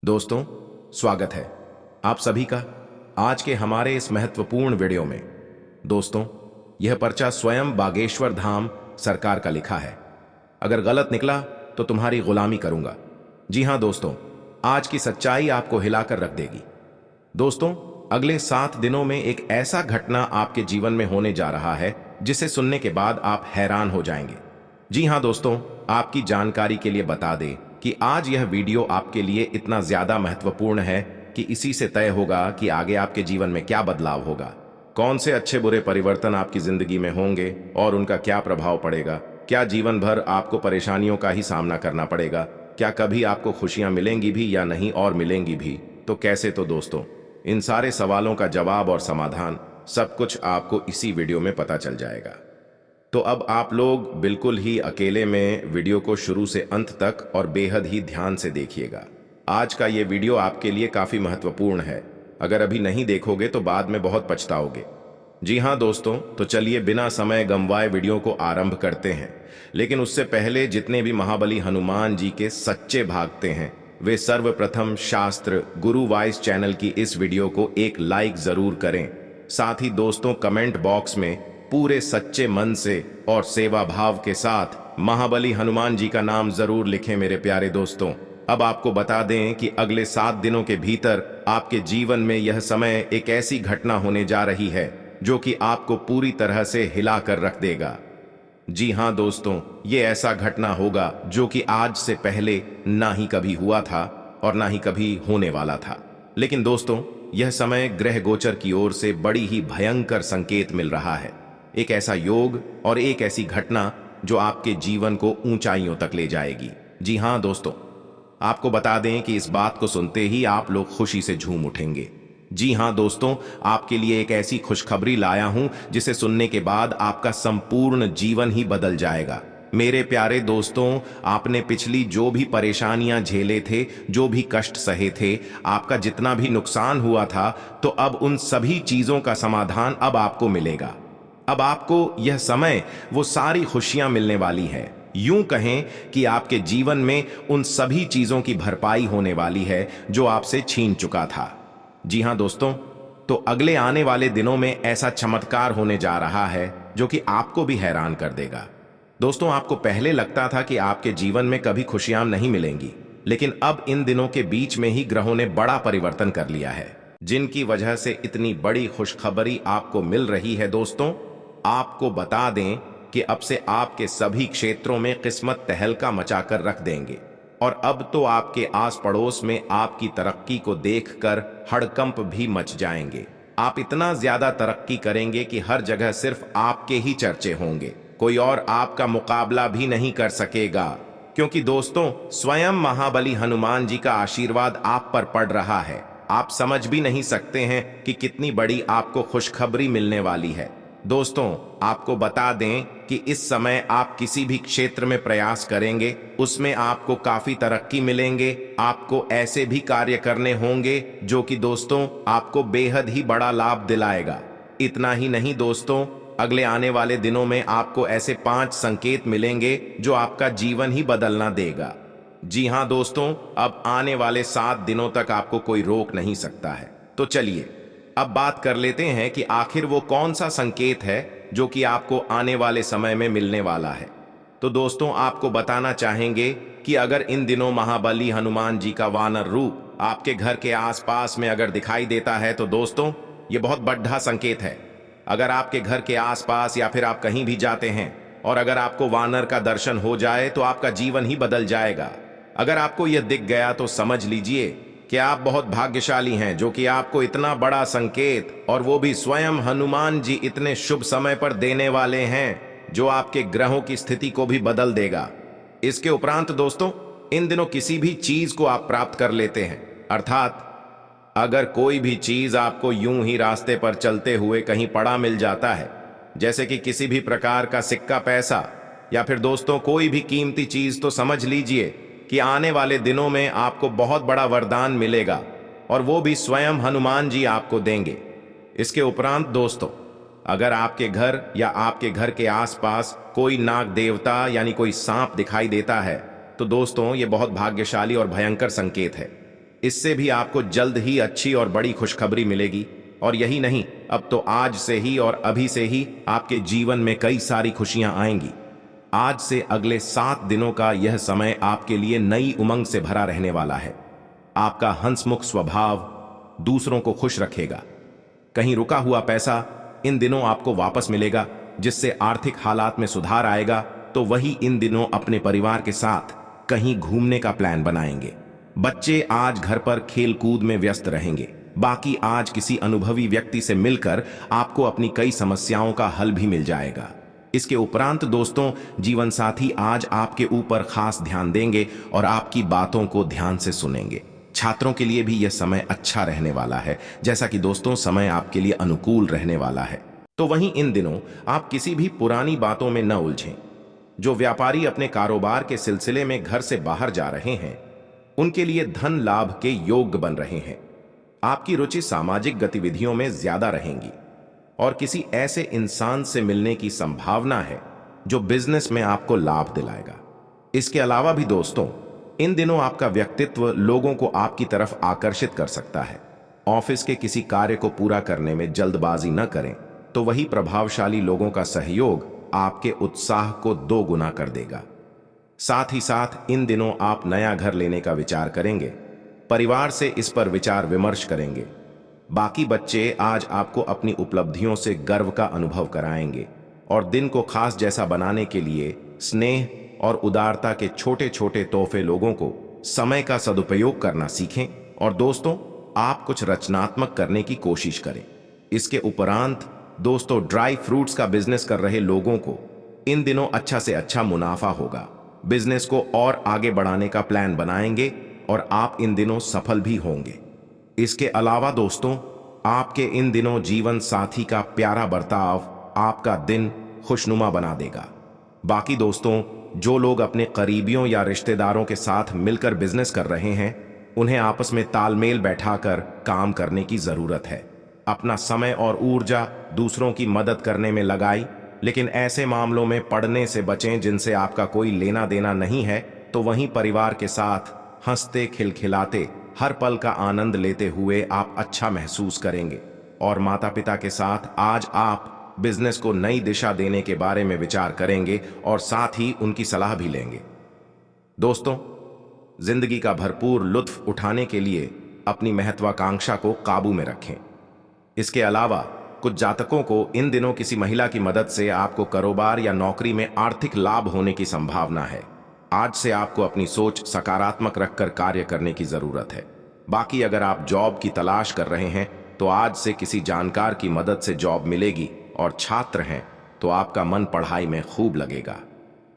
दोस्तों, स्वागत है आप सभी का आज के हमारे इस महत्वपूर्ण वीडियो में। दोस्तों, यह पर्चा स्वयं बागेश्वर धाम सरकार का लिखा है। अगर गलत निकला तो तुम्हारी गुलामी करूंगा। जी हां दोस्तों, आज की सच्चाई आपको हिलाकर रख देगी। दोस्तों, अगले 7 दिनों में एक ऐसा घटना आपके जीवन में होने जा रहा है जिसे सुनने के बाद आप हैरान हो जाएंगे। जी हां दोस्तों, आपकी जानकारी के लिए बता दें कि आज यह वीडियो आपके लिए इतना ज्यादा महत्वपूर्ण है कि इसी से तय होगा कि आगे आपके जीवन में क्या बदलाव होगा, कौन से अच्छे बुरे परिवर्तन आपकी जिंदगी में होंगे और उनका क्या प्रभाव पड़ेगा। क्या जीवन भर आपको परेशानियों का ही सामना करना पड़ेगा? क्या कभी आपको खुशियां मिलेंगी भी या नहीं, और मिलेंगी भी तो कैसे? तो दोस्तों, इन सारे सवालों का जवाब और समाधान सब कुछ आपको इसी वीडियो में पता चल जाएगा। तो अब आप लोग बिल्कुल ही अकेले में वीडियो को शुरू से अंत तक और बेहद ही ध्यान से देखिएगा। आज का ये वीडियो आपके लिए काफी महत्वपूर्ण है। अगर अभी नहीं देखोगे तो बाद में बहुत पछताओगे। जी हाँ दोस्तों, तो चलिए बिना समय गंवाए वीडियो को आरंभ करते हैं। लेकिन उससे पहले जितने भी महाबली हनुमान जी के सच्चे भागते हैं वे सर्वप्रथम शास्त्र गुरु वॉइस चैनल की इस वीडियो को एक लाइक जरूर करें। साथ ही दोस्तों, कमेंट बॉक्स में पूरे सच्चे मन से और सेवा भाव के साथ महाबली हनुमान जी का नाम जरूर लिखें मेरे प्यारे दोस्तों। अब आपको बता दें कि अगले 7 दिनों के भीतर आपके जीवन में यह समय एक ऐसी घटना होने जा रही है जो कि आपको पूरी तरह से हिला कर रख देगा। जी हां दोस्तों, ये ऐसा घटना होगा जो कि आज से पहले ना ही कभी हुआ था और ना ही कभी होने वाला था। लेकिन दोस्तों, यह समय ग्रह गोचर की ओर से बड़ी ही भयंकर संकेत मिल रहा है। एक ऐसा योग और एक ऐसी घटना जो आपके जीवन को ऊंचाइयों तक ले जाएगी। जी हां दोस्तों, आपको बता दें कि इस बात को सुनते ही आप लोग खुशी से झूम उठेंगे। जी हां दोस्तों, आपके लिए एक ऐसी खुशखबरी लाया हूं जिसे सुनने के बाद आपका संपूर्ण जीवन ही बदल जाएगा। मेरे प्यारे दोस्तों, आपने पिछली जो भी परेशानियां झेले थे, जो भी कष्ट सहे थे, आपका जितना भी नुकसान हुआ था, तो अब उन सभी चीजों का समाधान अब आपको मिलेगा। अब आपको यह समय वो सारी खुशियां मिलने वाली है। यूं कहें कि आपके जीवन में उन सभी चीजों की भरपाई होने वाली है जो आपसे छीन चुका था। जी हां दोस्तों, तो अगले आने वाले दिनों में ऐसा चमत्कार होने जा रहा है जो कि आपको भी हैरान कर देगा। दोस्तों, आपको पहले लगता था कि आपके जीवन में कभी खुशियां नहीं मिलेंगी, लेकिन अब इन दिनों के बीच में ही ग्रहों ने बड़ा परिवर्तन कर लिया है, जिनकी वजह से इतनी बड़ी खुशखबरी आपको मिल रही है। दोस्तों, आपको बता दें कि अब से आपके सभी क्षेत्रों में किस्मत तहलका मचाकर रख देंगे और अब तो आपके आस पड़ोस में आपकी तरक्की को देखकर हड़कंप भी मच जाएंगे। आप इतना ज्यादा तरक्की करेंगे कि हर जगह सिर्फ आपके ही चर्चे होंगे, कोई और आपका मुकाबला भी नहीं कर सकेगा। क्योंकि दोस्तों, स्वयं महाबली हनुमान जी का आशीर्वाद आप पर पड़ रहा है। आप समझ भी नहीं सकते हैं कि कितनी बड़ी आपको खुशखबरी मिलने वाली है। दोस्तों, आपको बता दें कि इस समय आप किसी भी क्षेत्र में प्रयास करेंगे उसमें आपको काफी तरक्की मिलेंगे। आपको ऐसे भी कार्य करने होंगे जो कि दोस्तों आपको बेहद ही बड़ा लाभ दिलाएगा। इतना ही नहीं दोस्तों, अगले आने वाले दिनों में आपको ऐसे 5 संकेत मिलेंगे जो आपका जीवन ही बदलना देगा। जी हां दोस्तों, अब आने वाले 7 दिनों तक आपको कोई रोक नहीं सकता है। तो चलिए अब बात कर लेते हैं कि आखिर वो कौन सा संकेत है जो कि आपको आने वाले समय में मिलने वाला है। तो दोस्तों, आपको बताना चाहेंगे कि अगर इन दिनों महाबली हनुमान जी का वानर रूप आपके घर के आसपास में अगर दिखाई देता है तो दोस्तों ये बहुत बड़ा संकेत है। अगर आपके घर के आसपास या फिर आप कहीं भी जाते हैं और अगर आपको वानर का दर्शन हो जाए तो आपका जीवन ही बदल जाएगा। अगर आपको यह दिख गया तो समझ लीजिए कि आप बहुत भाग्यशाली हैं जो कि आपको इतना बड़ा संकेत, और वो भी स्वयं हनुमान जी इतने शुभ समय पर देने वाले हैं जो आपके ग्रहों की स्थिति को भी बदल देगा। इसके उपरांत दोस्तों, इन दिनों किसी भी चीज को आप प्राप्त कर लेते हैं, अर्थात अगर कोई भी चीज आपको यूं ही रास्ते पर चलते हुए कहीं पड़ा मिल जाता है, जैसे कि किसी भी प्रकार का सिक्का पैसा या फिर दोस्तों कोई भी कीमती चीज, तो समझ लीजिए कि आने वाले दिनों में आपको बहुत बड़ा वरदान मिलेगा और वो भी स्वयं हनुमान जी आपको देंगे। इसके उपरांत दोस्तों, अगर आपके घर या आपके घर के आसपास कोई नाग देवता यानी कोई सांप दिखाई देता है तो दोस्तों ये बहुत भाग्यशाली और भयंकर संकेत है। इससे भी आपको जल्द ही अच्छी और बड़ी खुशखबरी मिलेगी। और यही नहीं, अब तो आज से ही और अभी से ही आपके जीवन में कई सारी खुशियां आएंगी। आज से अगले 7 दिनों का यह समय आपके लिए नई उमंग से भरा रहने वाला है। आपका हंसमुख स्वभाव दूसरों को खुश रखेगा। कहीं रुका हुआ पैसा इन दिनों आपको वापस मिलेगा, जिससे आर्थिक हालात में सुधार आएगा। तो वही इन दिनों अपने परिवार के साथ कहीं घूमने का प्लान बनाएंगे। बच्चे आज घर पर खेल कूद में व्यस्त रहेंगे। बाकी आज किसी अनुभवी व्यक्ति से मिलकर आपको अपनी कई समस्याओं का हल भी मिल जाएगा। इसके उपरांत दोस्तों, जीवन साथी आज आपके ऊपर खास ध्यान देंगे और आपकी बातों को ध्यान से सुनेंगे। छात्रों के लिए भी यह समय अच्छा रहने वाला है, जैसा कि दोस्तों समय आपके लिए अनुकूल रहने वाला है। तो वहीं इन दिनों आप किसी भी पुरानी बातों में न उलझें। जो व्यापारी अपने कारोबार के सिलसिले में घर से बाहर जा रहे हैं, उनके लिए धन लाभ के योग्य बन रहे हैं। आपकी रुचि सामाजिक गतिविधियों में ज्यादा रहेंगी और किसी ऐसे इंसान से मिलने की संभावना है जो बिजनेस में आपको लाभ दिलाएगा। इसके अलावा भी दोस्तों, इन दिनों आपका व्यक्तित्व लोगों को आपकी तरफ आकर्षित कर सकता है। ऑफिस के किसी कार्य को पूरा करने में जल्दबाजी न करें, तो वही प्रभावशाली लोगों का सहयोग आपके उत्साह को 2 गुना कर देगा। साथ ही साथ इन दिनों आप नया घर लेने का विचार करेंगे। परिवार से इस पर विचार विमर्श करेंगे। बाकी बच्चे आज आपको अपनी उपलब्धियों से गर्व का अनुभव कराएंगे और दिन को खास जैसा बनाने के लिए स्नेह और उदारता के छोटे छोटे तोहफे लोगों को समय का सदुपयोग करना सीखें। और दोस्तों, आप कुछ रचनात्मक करने की कोशिश करें। इसके उपरांत दोस्तों, ड्राई फ्रूट्स का बिजनेस कर रहे लोगों को इन दिनों अच्छा से अच्छा मुनाफा होगा। बिजनेस को और आगे बढ़ाने का प्लान बनाएंगे और आप इन दिनों सफल भी होंगे। इसके अलावा दोस्तों, आपके इन दिनों जीवन साथी का प्यारा बर्ताव आपका दिन खुशनुमा बना देगा। बाकी दोस्तों, जो लोग अपने करीबियों या रिश्तेदारों के साथ मिलकर बिजनेस कर रहे हैं, उन्हें आपस में तालमेल बैठाकर काम करने की जरूरत है। अपना समय और ऊर्जा दूसरों की मदद करने में लगाई, लेकिन ऐसे मामलों में पड़ने से बचें जिनसे आपका कोई लेना देना नहीं है। तो वहीं परिवार के साथ हंसते खिलखिलाते हर पल का आनंद लेते हुए आप अच्छा महसूस करेंगे। और माता पिता के साथ आज आप बिजनेस को नई दिशा देने के बारे में विचार करेंगे और साथ ही उनकी सलाह भी लेंगे। दोस्तों, जिंदगी का भरपूर लुत्फ उठाने के लिए अपनी महत्वाकांक्षा को काबू में रखें। इसके अलावा कुछ जातकों को इन दिनों किसी महिला की मदद से आपको कारोबार या नौकरी में आर्थिक लाभ होने की संभावना है। आज से आपको अपनी सोच सकारात्मक रखकर कार्य करने की जरूरत है। बाकी अगर आप जॉब की तलाश कर रहे हैं, तो आज से किसी जानकार की मदद से जॉब मिलेगी। और छात्र हैं तो आपका मन पढ़ाई में खूब लगेगा।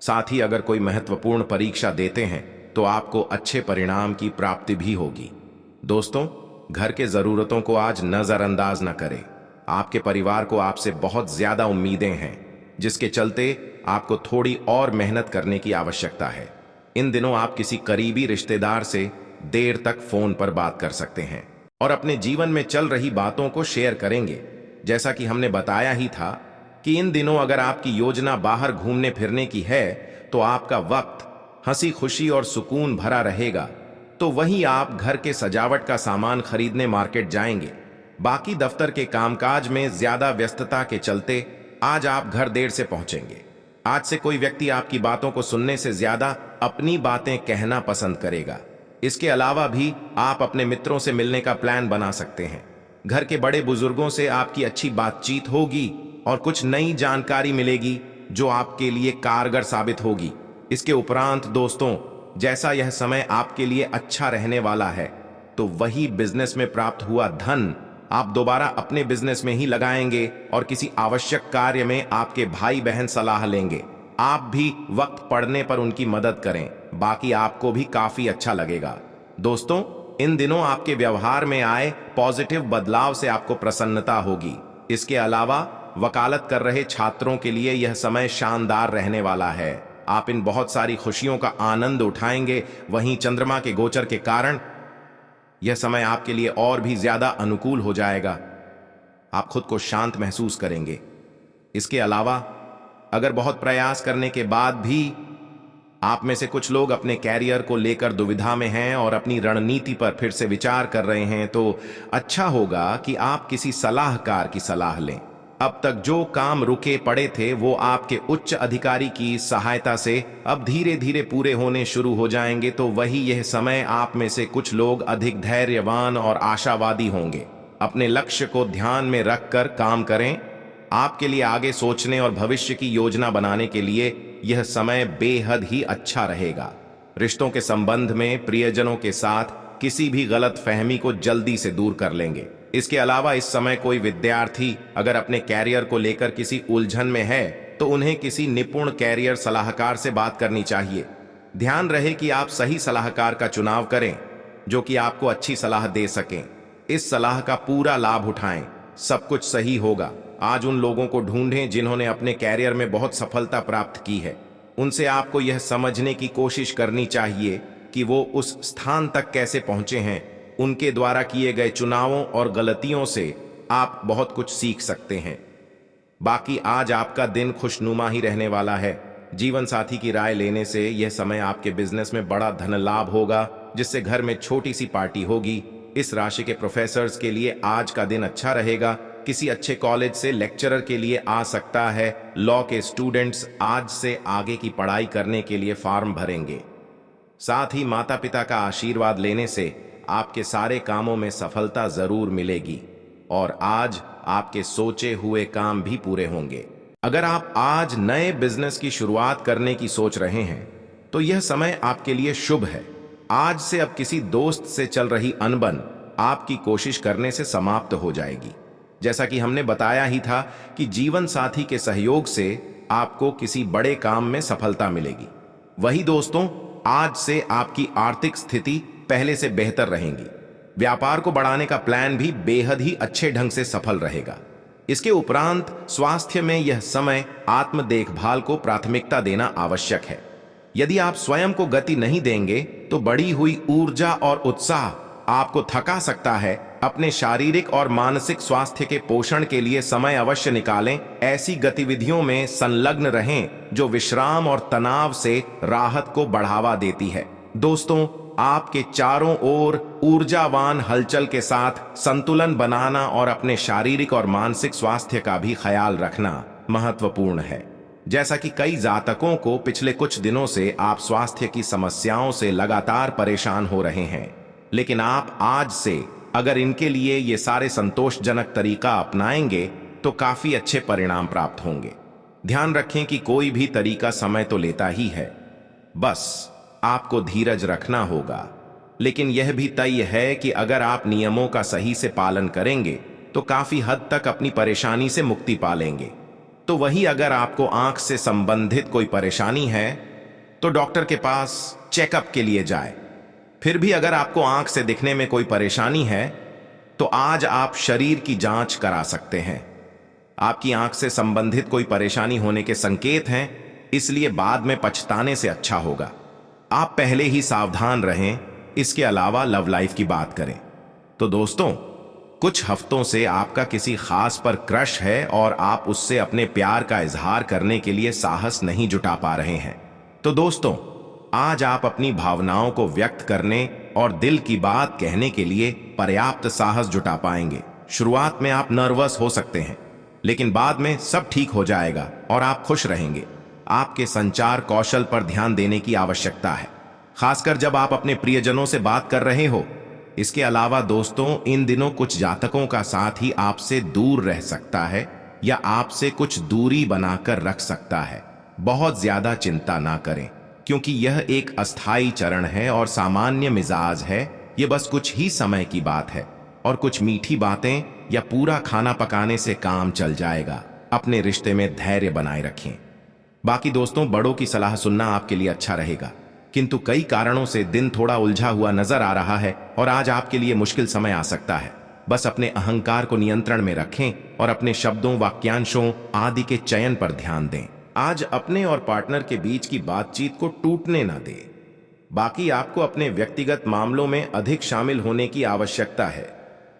साथ ही अगर कोई महत्वपूर्ण परीक्षा देते हैं, तो आपको अच्छे परिणाम की प्राप्ति भी होगी। दोस्तों, घर के जरूरतों को आज नजरअंदाज न करें। आपके परिवार को आपसे बहुत ज्यादा उम्मीदें हैं, जिसके चलते आपको थोड़ी और मेहनत करने की आवश्यकता है। इन दिनों आप किसी करीबी रिश्तेदार से देर तक फोन पर बात कर सकते हैं और अपने जीवन में चल रही बातों को शेयर करेंगे। जैसा कि हमने बताया ही था कि इन दिनों अगर आपकी योजना बाहर घूमने फिरने की है, तो आपका वक्त हंसी खुशी और सुकून भरा रहेगा। तो वहीं आप घर के सजावट का सामान खरीदने मार्केट जाएंगे। बाकी दफ्तर के कामकाज में ज्यादा व्यस्तता के चलते आज आप घर देर से पहुंचेंगे। आज से कोई व्यक्ति आपकी बातों को सुनने से ज्यादा अपनी बातें कहना पसंद करेगा। इसके अलावा भी आप अपने मित्रों से मिलने का प्लान बना सकते हैं। घर के बड़े बुजुर्गों से आपकी अच्छी बातचीत होगी और कुछ नई जानकारी मिलेगी जो आपके लिए कारगर साबित होगी। इसके उपरांत दोस्तों, जैसा यह समय आपके लिए अच्छा रहने वाला है, तो वही बिजनेस में प्राप्त हुआ धन आप दोबारा अपने बिजनेस में ही लगाएंगे और किसी आवश्यक कार्य में आपके भाई बहन सलाह लेंगे। आप भी वक्त पड़ने पर उनकी मदद करें। बाकी आपको भी काफी अच्छा लगेगा। दोस्तों, इन दिनों आपके व्यवहार में आए पॉजिटिव बदलाव से आपको प्रसन्नता होगी। इसके अलावा वकालत कर रहे छात्रों के लिए यह समय शानदार रहने वाला है। आप इन बहुत सारी खुशियों का आनंद उठाएंगे। वहीं चंद्रमा के गोचर के कारण यह समय आपके लिए और भी ज्यादा अनुकूल हो जाएगा। आप खुद को शांत महसूस करेंगे। इसके अलावा अगर बहुत प्रयास करने के बाद भी आप में से कुछ लोग अपने कैरियर को लेकर दुविधा में हैं और अपनी रणनीति पर फिर से विचार कर रहे हैं, तो अच्छा होगा कि आप किसी सलाहकार की सलाह लें। अब तक जो काम रुके पड़े थे वो आपके उच्च अधिकारी की सहायता से अब धीरे धीरे पूरे होने शुरू हो जाएंगे। तो वही यह समय आप में से कुछ लोग अधिक धैर्यवान और आशावादी होंगे। अपने लक्ष्य को ध्यान में रखकर काम करें। आपके लिए आगे सोचने और भविष्य की योजना बनाने के लिए यह समय बेहद ही अच्छा रहेगा। रिश्तों के संबंध में प्रियजनों के साथ किसी भी गलत फहमी को जल्दी से दूर कर लेंगे। इसके अलावा इस समय कोई विद्यार्थी अगर अपने कैरियर को लेकर किसी उलझन में है तो उन्हें किसी निपुण कैरियर सलाहकार से बात करनी चाहिए। ध्यान रहे कि आप सही सलाहकार का चुनाव करें जो कि आपको अच्छी सलाह दे सकें। इस सलाह का पूरा लाभ उठाएं, सब कुछ सही होगा। आज उन लोगों को ढूंढें जिन्होंने अपने कैरियर में बहुत सफलता प्राप्त की है। उनसे आपको यह समझने की कोशिश करनी चाहिए कि वो उस स्थान तक कैसे पहुंचे हैं। उनके द्वारा किए गए चुनावों और गलतियों से आप बहुत कुछ सीख सकते हैं। बाकी आज आपका दिन खुशनुमा ही रहने वाला है। जीवन साथी की राय लेने से यह समय आपके बिजनेस में बड़ा धन लाभ होगा, जिससे घर में छोटी सी पार्टी होगी। इस राशि के प्रोफेसर्स के लिए आज का दिन अच्छा रहेगा। किसी अच्छे कॉलेज से लेक्चरर के लिए आ सकता है। लॉ के स्टूडेंट्स आज से आगे की पढ़ाई करने के लिए फॉर्म भरेंगे। साथ ही माता पिता का आशीर्वाद लेने से आपके सारे कामों में सफलता जरूर मिलेगी और आज आपके सोचे हुए काम भी पूरे होंगे। अगर आप आज नए बिजनेस की शुरुआत करने की सोच रहे हैं तो यह समय आपके लिए शुभ है। आज से अब किसी दोस्त से चल रही अनबन आपकी कोशिश करने से समाप्त हो जाएगी। जैसा कि हमने बताया ही था कि जीवन साथी के सहयोग से आपको किसी बड़े काम में सफलता मिलेगी। वही दोस्तों, आज से आपकी आर्थिक स्थिति पहले से बेहतर रहेंगी। व्यापार को बढ़ाने का प्लान भी बेहद ही अच्छे ढंग से सफल रहेगा। इसके उपरांत स्वास्थ्य में यह समय आत्म देखभाल को प्राथमिकता देना आवश्यक है। यदि आप स्वयं को गति नहीं देंगे तो बढ़ी हुई ऊर्जा और उत्साह आपको थका सकता है। अपने शारीरिक और मानसिक स्वास्थ्य के पोषण के लिए समय अवश्य निकालें। ऐसी गतिविधियों में संलग्न रहें जो विश्राम और तनाव से राहत को बढ़ावा देती है। दोस्तों, आपके चारों ओर ऊर्जावान हलचल के साथ संतुलन बनाना और अपने शारीरिक और मानसिक स्वास्थ्य का भी ख्याल रखना महत्वपूर्ण है। जैसा कि कई जातकों को पिछले कुछ दिनों से आप स्वास्थ्य की समस्याओं से लगातार परेशान हो रहे हैं, लेकिन आप आज से अगर इनके लिए ये सारे संतोषजनक तरीका अपनाएंगे तो काफी अच्छे परिणाम प्राप्त होंगे। ध्यान रखें कि कोई भी तरीका समय तो लेता ही है, बस आपको धीरज रखना होगा। लेकिन यह भी तय है कि अगर आप नियमों का सही से पालन करेंगे तो काफी हद तक अपनी परेशानी से मुक्ति पा लेंगे। तो वही अगर आपको आंख से संबंधित कोई परेशानी है तो डॉक्टर के पास चेकअप के लिए जाए। फिर भी अगर आपको आंख से दिखने में कोई परेशानी है तो आज आप शरीर की जांच करा सकते हैं। आपकी आंख से संबंधित कोई परेशानी होने के संकेत हैं, इसलिए बाद में पछताने से अच्छा होगा आप पहले ही सावधान रहें। इसके अलावा लव लाइफ की बात करें तो दोस्तों, कुछ हफ्तों से आपका किसी खास पर क्रश है और आप उससे अपने प्यार का इजहार करने के लिए साहस नहीं जुटा पा रहे हैं। तो दोस्तों, आज आप अपनी भावनाओं को व्यक्त करने और दिल की बात कहने के लिए पर्याप्त साहस जुटा पाएंगे। शुरुआत में आप नर्वस हो सकते हैं, लेकिन बाद में सब ठीक हो जाएगा और आप खुश रहेंगे। आपके संचार कौशल पर ध्यान देने की आवश्यकता है, खासकर जब आप अपने प्रियजनों से बात कर रहे हो। इसके अलावा दोस्तों, इन दिनों कुछ जातकों का साथ ही आपसे दूर रह सकता है या आपसे कुछ दूरी बनाकर रख सकता है। बहुत ज्यादा चिंता ना करें, क्योंकि यह एक अस्थायी चरण है और सामान्य मिजाज है। यह बस कुछ ही समय की बात है और कुछ मीठी बातें या पूरा खाना पकाने से काम चल जाएगा। अपने रिश्ते में धैर्य बनाए रखें। बाकी दोस्तों, बड़ों की सलाह सुनना आपके लिए अच्छा रहेगा, किंतु कई कारणों से दिन थोड़ा उलझा हुआ नजर आ रहा है और आज आपके लिए मुश्किल समय आ सकता है। बस अपने अहंकार को नियंत्रण में रखें और अपने शब्दों, वाक्यांशों आदि के चयन पर ध्यान दें। आज अपने और पार्टनर के बीच की बातचीत को टूटने ना दें। बाकी आपको अपने व्यक्तिगत मामलों में अधिक शामिल होने की आवश्यकता है।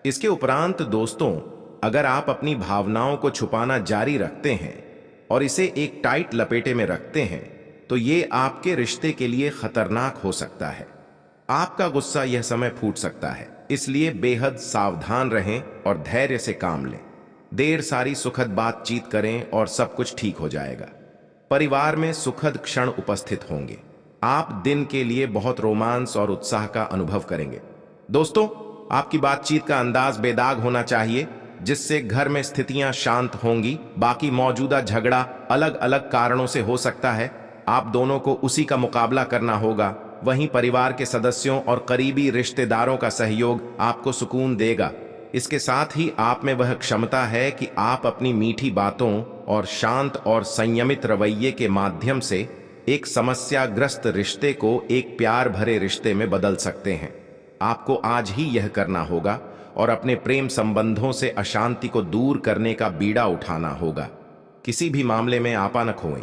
इसके उपरांत दोस्तों, अगर आप अपनी भावनाओं को छुपाना जारी रखते हैं और इसे एक टाइट लपेटे में रखते हैं तो ये आपके रिश्ते के लिए खतरनाक हो सकता है। आपका गुस्सा यह समय फूट सकता है, इसलिए बेहद सावधान रहें और धैर्य से काम लें। देर सारी सुखद बातचीत करें और सब कुछ ठीक हो जाएगा। परिवार में सुखद क्षण उपस्थित होंगे। आप दिन के लिए बहुत रोमांस और उत्साह का अनुभव करेंगे। दोस्तों, आपकी बातचीत का अंदाज बेदाग होना चाहिए, जिससे घर में स्थितियां शांत होंगी। बाकी मौजूदा झगड़ा अलग अलग कारणों से हो सकता है, आप दोनों को उसी का मुकाबला करना होगा। वहीं परिवार के सदस्यों और करीबी रिश्तेदारों का सहयोग आपको सुकून देगा। इसके साथ ही आप में वह क्षमता है कि आप अपनी मीठी बातों और शांत और संयमित रवैये के माध्यम से एक समस्याग्रस्त रिश्ते को एक प्यार भरे रिश्ते में बदल सकते हैं। आपको आज ही यह करना होगा और अपने प्रेम संबंधों से अशांति को दूर करने का बीड़ा उठाना होगा। किसी भी मामले में आपा न खोएं।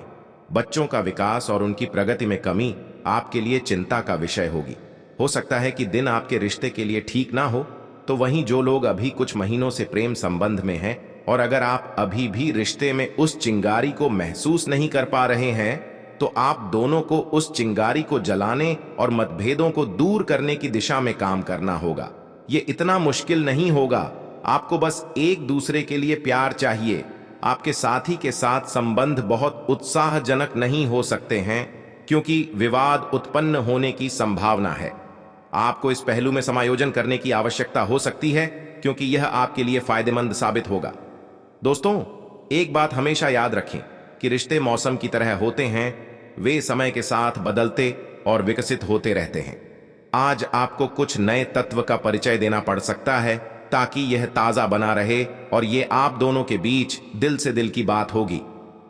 बच्चों का विकास और उनकी प्रगति में कमी आपके लिए चिंता का विषय होगी। हो सकता है कि दिन आपके रिश्ते के लिए ठीक ना हो, तो वहीं जो लोग अभी कुछ महीनों से प्रेम संबंध में हैं और अगर आप अभी भी रिश्ते में उस चिंगारी को महसूस नहीं कर पा रहे हैं, तो आप दोनों को उस चिंगारी को जलाने और मतभेदों को दूर करने की दिशा में काम करना होगा। ये इतना मुश्किल नहीं होगा। आपको बस एक दूसरे के लिए प्यार चाहिए। आपके साथी के साथ संबंध बहुत उत्साहजनक नहीं हो सकते हैं, क्योंकि विवाद उत्पन्न होने की संभावना है। आपको इस पहलू में समायोजन करने की आवश्यकता हो सकती है, क्योंकि यह आपके लिए फायदेमंद साबित होगा। दोस्तों, एक बात हमेशा याद रखें कि रिश्ते मौसम की तरह होते हैं। वे समय के साथ बदलते और विकसित होते रहते हैं। आज आपको कुछ नए तत्व का परिचय देना पड़ सकता है, ताकि यह ताजा बना रहे और ये आप दोनों के बीच दिल से दिल की बात होगी।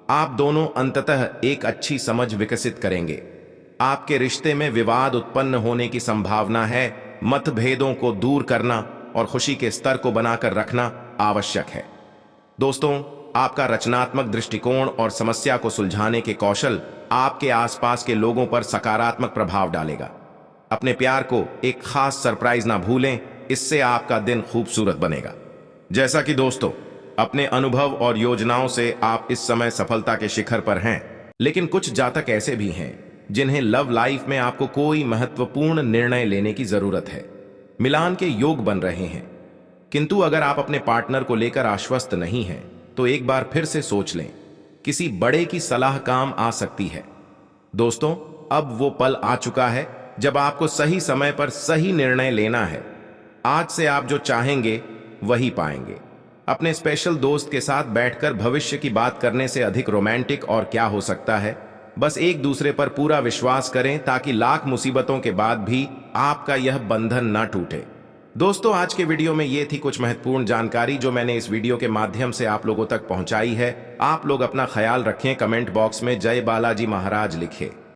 आप दोनों अंततः एक अच्छी समझ विकसित करेंगे। आपके रिश्ते में विवाद उत्पन्न होने की संभावना है। मतभेदों को दूर करना और खुशी के स्तर को बनाकर रखना आवश्यक है। दोस्तों, आपका रचनात्मक दृष्टिकोण और समस्या को सुलझाने के कौशल आपके आसपास के लोगों पर सकारात्मक प्रभाव डालेगा। अपने प्यार को एक खास सरप्राइज ना भूलें, इससे आपका दिन खूबसूरत बनेगा। जैसा कि दोस्तों, अपने अनुभव और योजनाओं से आप इस समय सफलता के शिखर पर हैं, लेकिन कुछ जातक ऐसे भी हैं जिन्हें लव लाइफ में आपको कोई महत्वपूर्ण निर्णय लेने की जरूरत है। मिलान के योग बन रहे हैं, किंतु अगर आप अपने पार्टनर को लेकर आश्वस्त नहीं हैं, तो एक बार फिर से सोच लें। किसी बड़े की सलाह काम आ सकती है। दोस्तों, अब वो पल आ चुका है जब आपको सही समय पर सही निर्णय लेना है। आज से आप जो चाहेंगे वही पाएंगे। अपने स्पेशल दोस्त के साथ बैठकर भविष्य की बात करने से अधिक रोमांटिक और क्या हो सकता है। बस एक दूसरे पर पूरा विश्वास करें, ताकि लाख मुसीबतों के बाद भी आपका यह बंधन ना टूटे। दोस्तों, आज के वीडियो में ये थी कुछ महत्वपूर्ण जानकारी जो मैंने इस वीडियो के माध्यम से आप लोगों तक पहुंचाई है। आप लोग अपना ख्याल रखें। कमेंट बॉक्स में जय बालाजी महाराज लिखें।